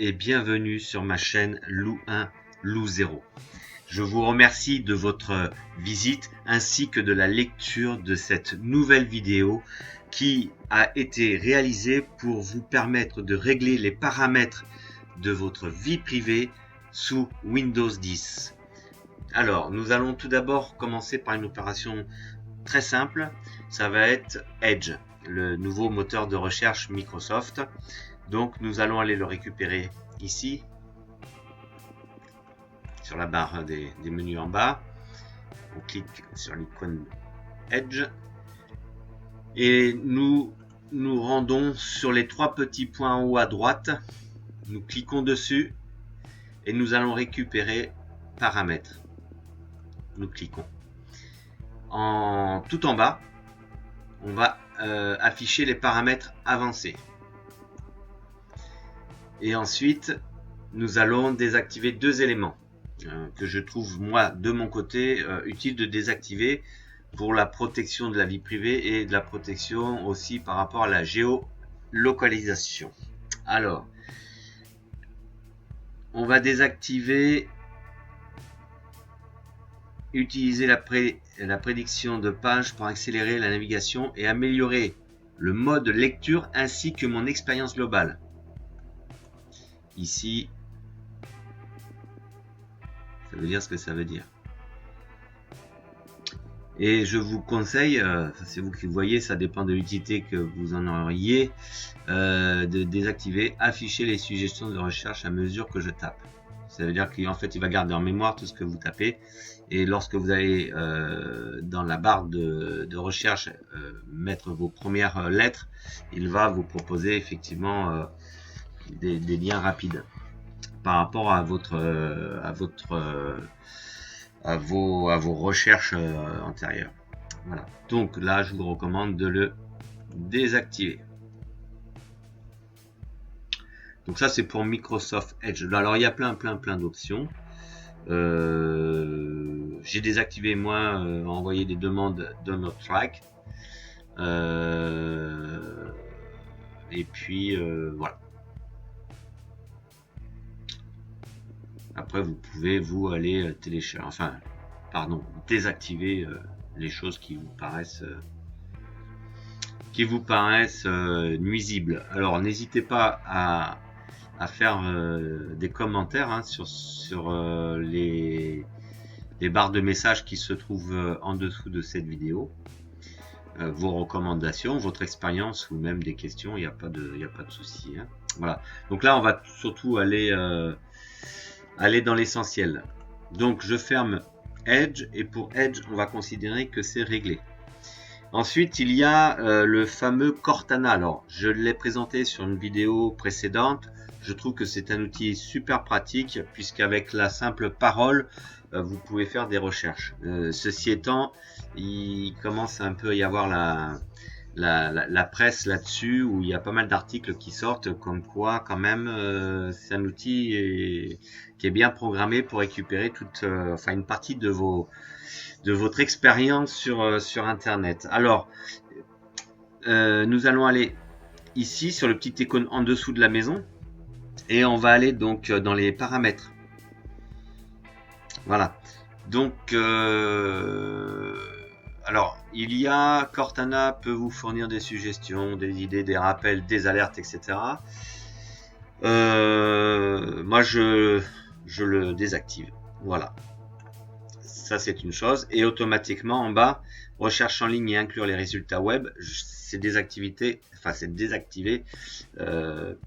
et bienvenue sur ma chaîne Loup 1, Loup 0. Je vous remercie de votre visite ainsi que de la lecture de cette nouvelle vidéo qui a été réalisée pour vous permettre de régler les paramètres de votre vie privée sous Windows 10. Alors, nous allons tout d'abord commencer par une opération très simple. Ça va être Edge, le nouveau moteur de recherche Microsoft. Donc, nous allons aller le récupérer ici, sur la barre des menus en bas. On clique sur l'icône Edge et nous nous rendons sur les trois petits points en haut à droite. Nous cliquons dessus et nous allons récupérer paramètres. Nous cliquons. Tout en bas, on va afficher les paramètres avancés. Et ensuite, nous allons désactiver deux éléments que je trouve, moi, de mon côté, utile de désactiver pour la protection de la vie privée et de la protection aussi par rapport à la géolocalisation. Alors, on va désactiver utiliser la prédiction de page pour accélérer la navigation et améliorer le mode lecture ainsi que mon expérience globale. Ici, ça veut dire ce que ça veut dire. Et je vous conseille, c'est vous qui voyez, ça dépend de l'utilité que vous en auriez, de désactiver afficher les suggestions de recherche à mesure que je tape. Ça veut dire qu'en fait, il va garder en mémoire tout ce que vous tapez. Et lorsque vous allez dans la barre de recherche mettre vos premières lettres, il va vous proposer effectivement des liens rapides par rapport à vos recherches antérieures. Voilà. Donc là, je vous recommande de le désactiver. Donc ça, c'est pour Microsoft Edge. Alors, il y a plein d'options. J'ai désactivé moi envoyer des demandes de notre track. Et puis voilà. Après, vous pouvez aller télécharger, désactiver les choses qui vous paraissent nuisibles. Alors, n'hésitez pas à faire des commentaires sur les barres de messages qui se trouvent en dessous de cette vidéo. Vos recommandations, votre expérience ou même des questions, il n'y a pas de souci. Voilà. Donc là, on va surtout aller dans l'essentiel. Donc je ferme Edge et pour Edge, on va considérer que c'est réglé. Ensuite, il y a le fameux Cortana. Alors, je l'ai présenté sur une vidéo précédente. Je trouve que c'est un outil super pratique puisqu'avec la simple parole, vous pouvez faire des recherches. Ceci étant, il commence un peu à y avoir la presse là-dessus où il y a pas mal d'articles qui sortent comme quoi quand même c'est un outil qui est bien programmé pour récupérer une partie de votre expérience sur internet. Alors nous allons aller ici sur le petit icône en dessous de la maison et on va aller donc dans les paramètres. Voilà. Donc alors, il y a Cortana peut vous fournir des suggestions, des idées, des rappels, des alertes, etc. Moi, je le désactive. Voilà. Ça, c'est une chose. Et automatiquement, en bas, recherche en ligne et inclure les résultats web, c'est désactivé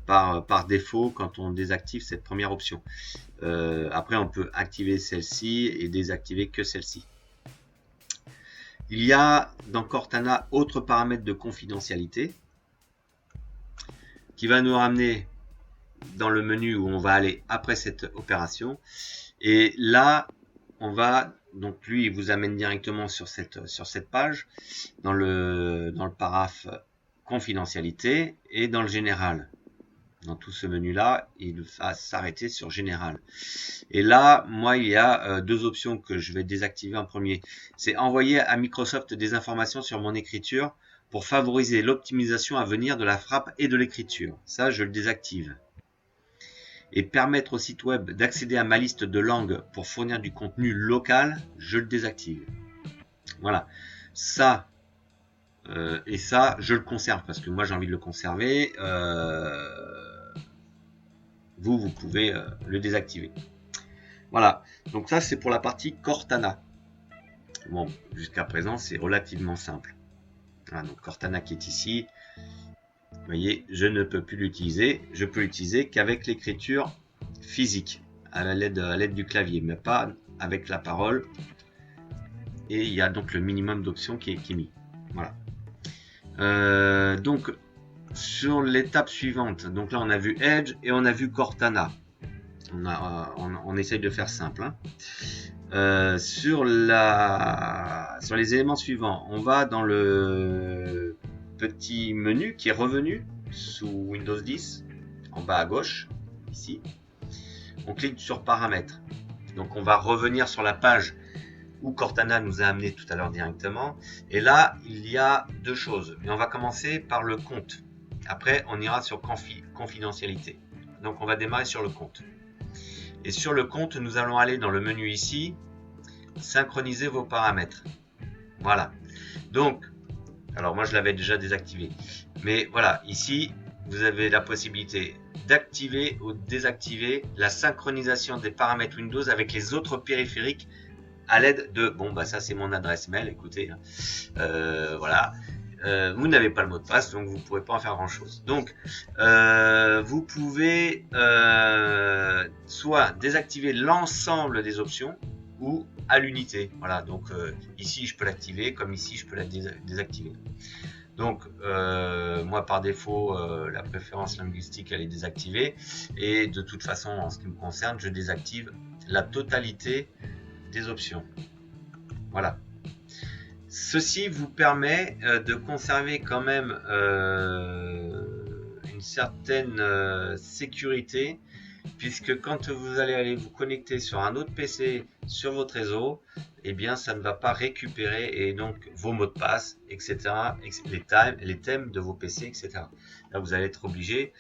par défaut quand on désactive cette première option. Après, on peut activer celle-ci et désactiver que celle-ci. Il y a dans Cortana autre paramètre de confidentialité qui va nous ramener dans le menu où on va aller après cette opération. Et là, on va, donc lui, il vous amène directement sur cette page, dans le paraphe confidentialité et dans le général. Dans tout ce menu-là, il va s'arrêter sur général. Et là, moi, il y a deux options que je vais désactiver en premier. C'est envoyer à Microsoft des informations sur mon écriture pour favoriser l'optimisation à venir de la frappe et de l'écriture. Ça, je le désactive. et permettre au site web d'accéder à ma liste de langues pour fournir du contenu local, je le désactive. Voilà, ça et ça, je le conserve parce que moi j'ai envie de le conserver. Vous pouvez le désactiver. Voilà, donc ça c'est pour la partie Cortana. Bon, jusqu'à présent c'est relativement simple. Voilà, donc Cortana qui est ici. Vous voyez, je ne peux plus l'utiliser. Je peux l'utiliser qu'avec l'écriture physique, à l'aide du clavier, mais pas avec la parole. Et il y a donc le minimum d'options qui est mis. Voilà. Donc, sur l'étape suivante, donc là on a vu Edge et on a vu Cortana. On essaye de faire simple. Hein. Sur les éléments suivants, on va dans le petit menu qui est revenu sous Windows 10, en bas à gauche, ici. On clique sur paramètres. Donc on va revenir sur la page où Cortana nous a amené tout à l'heure directement. Et là, il y a deux choses. Et on va commencer par le compte. Après, on ira sur confidentialité. Donc on va démarrer sur le compte. Et sur le compte, nous allons aller dans le menu ici, synchroniser vos paramètres. Voilà. Donc, alors moi je l'avais déjà désactivé. Mais voilà, ici, vous avez la possibilité d'activer ou désactiver la synchronisation des paramètres Windows avec les autres périphériques à l'aide de... Bon, bah ça c'est mon adresse mail, écoutez. Voilà. Vous n'avez pas le mot de passe, donc vous ne pourrez pas en faire grand chose. Donc, vous pouvez soit désactiver l'ensemble des options ou à l'unité. Voilà, donc ici je peux l'activer, comme ici je peux la désactiver. Donc, moi par défaut, la préférence linguistique elle est désactivée. Et de toute façon, en ce qui me concerne, je désactive la totalité des options. Voilà. Ceci vous permet de conserver quand même une certaine sécurité, puisque quand vous allez aller vous connecter sur un autre PC sur votre réseau, eh bien ça ne va pas récupérer et donc vos mots de passe, etc., les thèmes de vos PC, etc. Là vous allez être obligé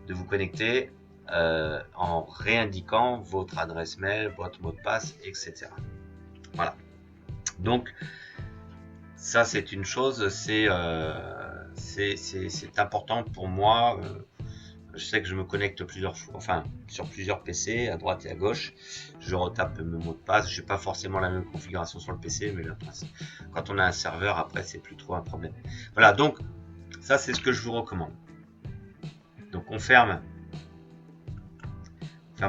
de vous connecter en réindiquant votre adresse mail, votre mot de passe, etc. Voilà. Donc ça c'est une chose, c'est important pour moi. Je sais que je me connecte plusieurs fois, enfin sur plusieurs PC, à droite et à gauche. Je retape mes mots de passe. Je n'ai pas forcément la même configuration sur le PC, mais quand on a un serveur, après c'est plus trop un problème. Voilà, donc ça c'est ce que je vous recommande. Donc on ferme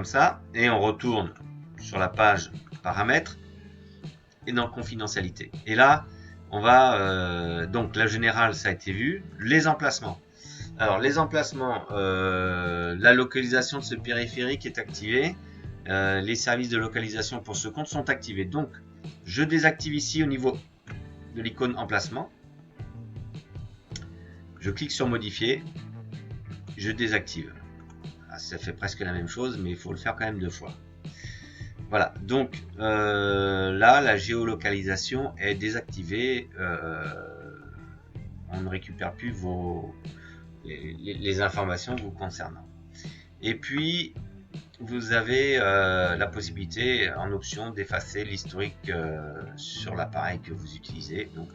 ça et on retourne sur la page paramètres et dans confidentialité. Et là, on va donc la générale, ça a été vu. Les emplacements. Alors les emplacements, la localisation de ce périphérique est activée. Les services de localisation pour ce compte sont activés. Donc je désactive ici au niveau de l'icône emplacement. Je clique sur modifier. Je désactive. Ça fait presque la même chose, mais il faut le faire quand même 2 fois. Voilà, donc là, la géolocalisation est désactivée. On ne récupère plus les informations vous concernant. Et puis, vous avez la possibilité en option d'effacer l'historique sur l'appareil que vous utilisez. Donc,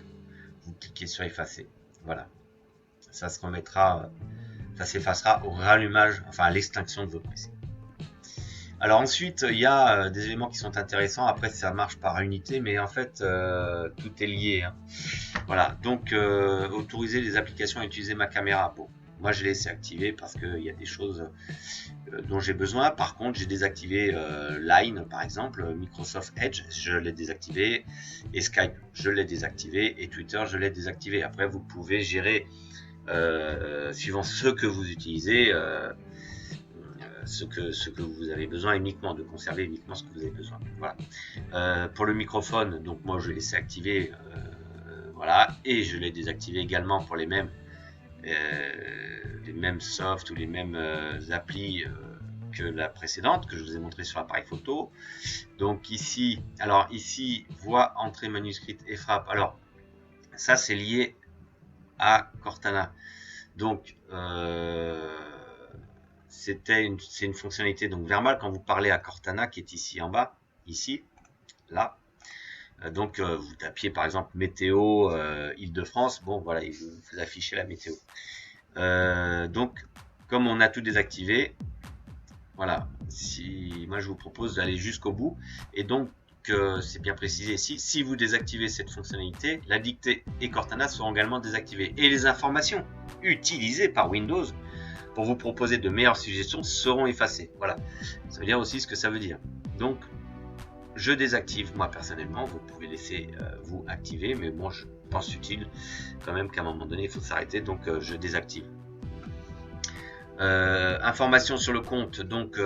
vous cliquez sur effacer. Voilà, ça se remettra, ça s'effacera au rallumage, enfin à l'extinction de votre PC. Alors ensuite, il y a des éléments qui sont intéressants. Après, ça marche par unité, mais en fait, tout est lié. Hein. Voilà, donc autoriser les applications à utiliser ma caméra. Bon, moi, je l'ai laissé activer parce qu'il y a des choses dont j'ai besoin. Par contre, j'ai désactivé Line, par exemple, Microsoft Edge, je l'ai désactivé. Et Skype, je l'ai désactivé. Et Twitter, je l'ai désactivé. Après, vous pouvez gérer, suivant ce que vous utilisez, ce que vous avez besoin uniquement, de conserver uniquement ce que vous avez besoin. Voilà. Pour le microphone, donc moi je l'ai laissé activer, voilà, et je l'ai désactivé également pour les mêmes softs ou les mêmes applis que la précédente que je vous ai montré sur l'appareil photo. Donc ici, alors ici, voix, entrée manuscrite et frappe. Alors ça c'est lié à Cortana. Donc c'est une fonctionnalité donc verbale quand vous parlez à Cortana qui est ici en bas, ici, là. Donc vous tapiez par exemple météo Île-de-France, bon voilà, il vous affichez la météo. Donc comme on a tout désactivé, voilà, moi je vous propose d'aller jusqu'au bout, et donc c'est bien précisé ici, si vous désactivez cette fonctionnalité, la dictée et Cortana seront également désactivées, et les informations utilisées par Windows pour vous proposer de meilleures suggestions seront effacées. Voilà, ça veut dire aussi ce que ça veut dire. Donc je désactive moi personnellement, vous pouvez laisser vous activer, mais moi je pense utile quand même qu'à un moment donné il faut s'arrêter, donc je désactive. Information sur le compte, donc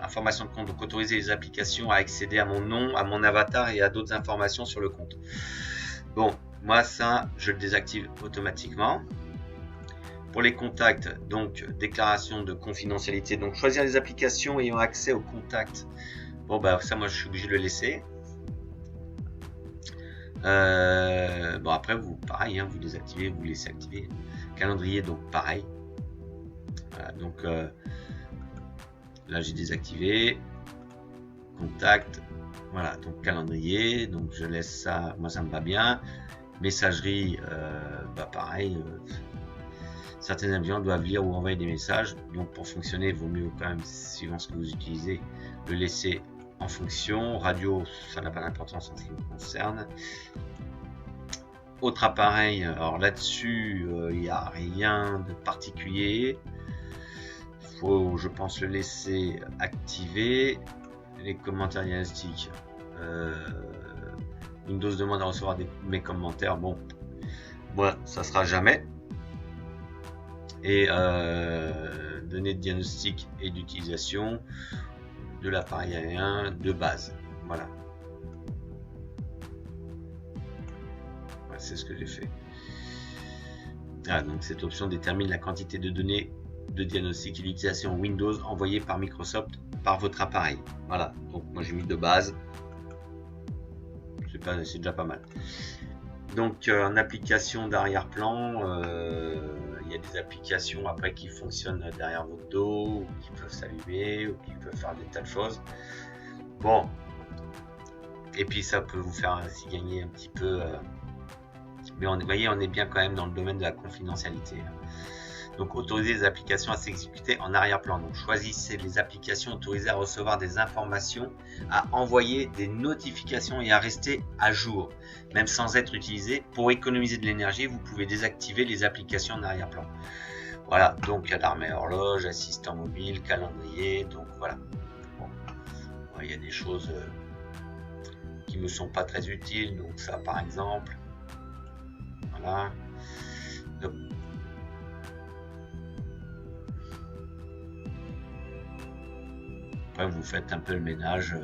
information de compte, donc autoriser les applications à accéder à mon nom, à mon avatar et à d'autres informations sur le compte. Bon, moi ça je le désactive automatiquement. Pour les contacts, donc déclaration de confidentialité, donc choisir les applications ayant accès aux contacts. Bon bah ça moi je suis obligé de le laisser. Bon après vous pareil, hein, vous désactivez, vous laissez activer. Calendrier donc pareil. Voilà, donc là j'ai désactivé. Contact, voilà, donc calendrier, donc je laisse ça, moi ça me va bien. Messagerie, bah pareil. Certains avions doivent lire ou envoyer des messages, donc pour fonctionner, il vaut mieux quand même, suivant ce que vous utilisez, le laisser en fonction. Radio, ça n'a pas d'importance en ce qui me concerne. Autre appareil, alors là-dessus, il n'y a rien de particulier. Il faut, je pense, le laisser activer. Les commentaires diagnostiques. Windows demande à recevoir mes commentaires. Bon, moi, ça sera jamais. Et données de diagnostic et d'utilisation de l'appareil aérien de base. Voilà. C'est ce que j'ai fait. Ah, donc cette option détermine la quantité de données de diagnostic et d'utilisation Windows envoyées par Microsoft par votre appareil. Voilà, donc moi j'ai mis de base. C'est déjà pas mal. Donc en application d'arrière-plan, il y a des applications après qui fonctionnent derrière votre dos, ou qui peuvent s'allumer, ou qui peuvent faire des tas de choses. Bon, et puis ça peut vous faire ainsi gagner un petit peu. Mais vous voyez, on est bien quand même dans le domaine de la confidentialité. Donc autoriser les applications à s'exécuter en arrière-plan. Donc choisissez les applications autorisées à recevoir des informations, à envoyer des notifications et à rester à jour, même sans être utilisées. Pour économiser de l'énergie, vous pouvez désactiver les applications en arrière-plan. Voilà, donc alarme et horloge, assistant mobile, calendrier, donc voilà. Bon, il y a des choses qui me sont pas très utiles, donc ça par exemple. Voilà. Donc, après, vous faites un peu le ménage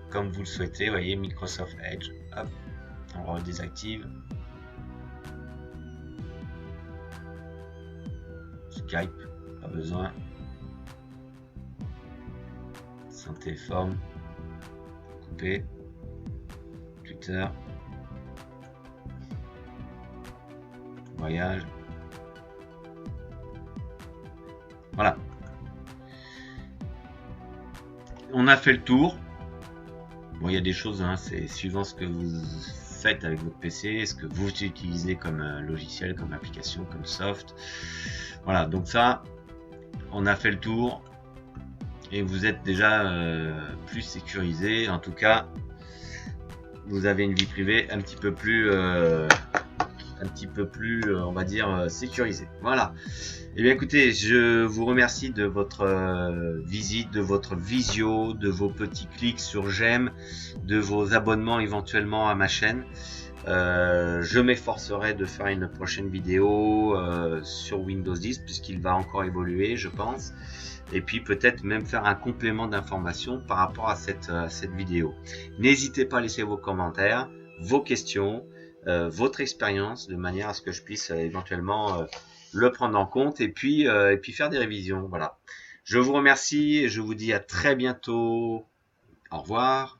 comme vous le souhaitez. Vous voyez, Microsoft Edge, hop, on redésactive. Skype, pas besoin. Santé forme, couper. Twitter. Voyage. Voilà. On a fait le tour. Bon, il y a des choses, hein, c'est suivant ce que vous faites avec votre PC, ce que vous utilisez comme logiciel, comme application, comme soft. Voilà, donc ça, on a fait le tour. Et vous êtes déjà plus sécurisé. En tout cas, vous avez une vie privée un petit peu plus on va dire, sécurisée. Voilà. Et bien écoutez, je vous remercie de votre visite, de votre visio, de vos petits clics sur j'aime, de vos abonnements éventuellement à ma chaîne. Je m'efforcerai de faire une prochaine vidéo sur Windows 10 puisqu'il va encore évoluer, je pense. Et puis peut-être même faire un complément d'information par rapport à cette vidéo. N'hésitez pas à laisser vos commentaires, vos questions, votre expérience, de manière à ce que je puisse éventuellement le prendre en compte et puis faire des révisions. Voilà. Je vous remercie et je vous dis à très bientôt. Au revoir.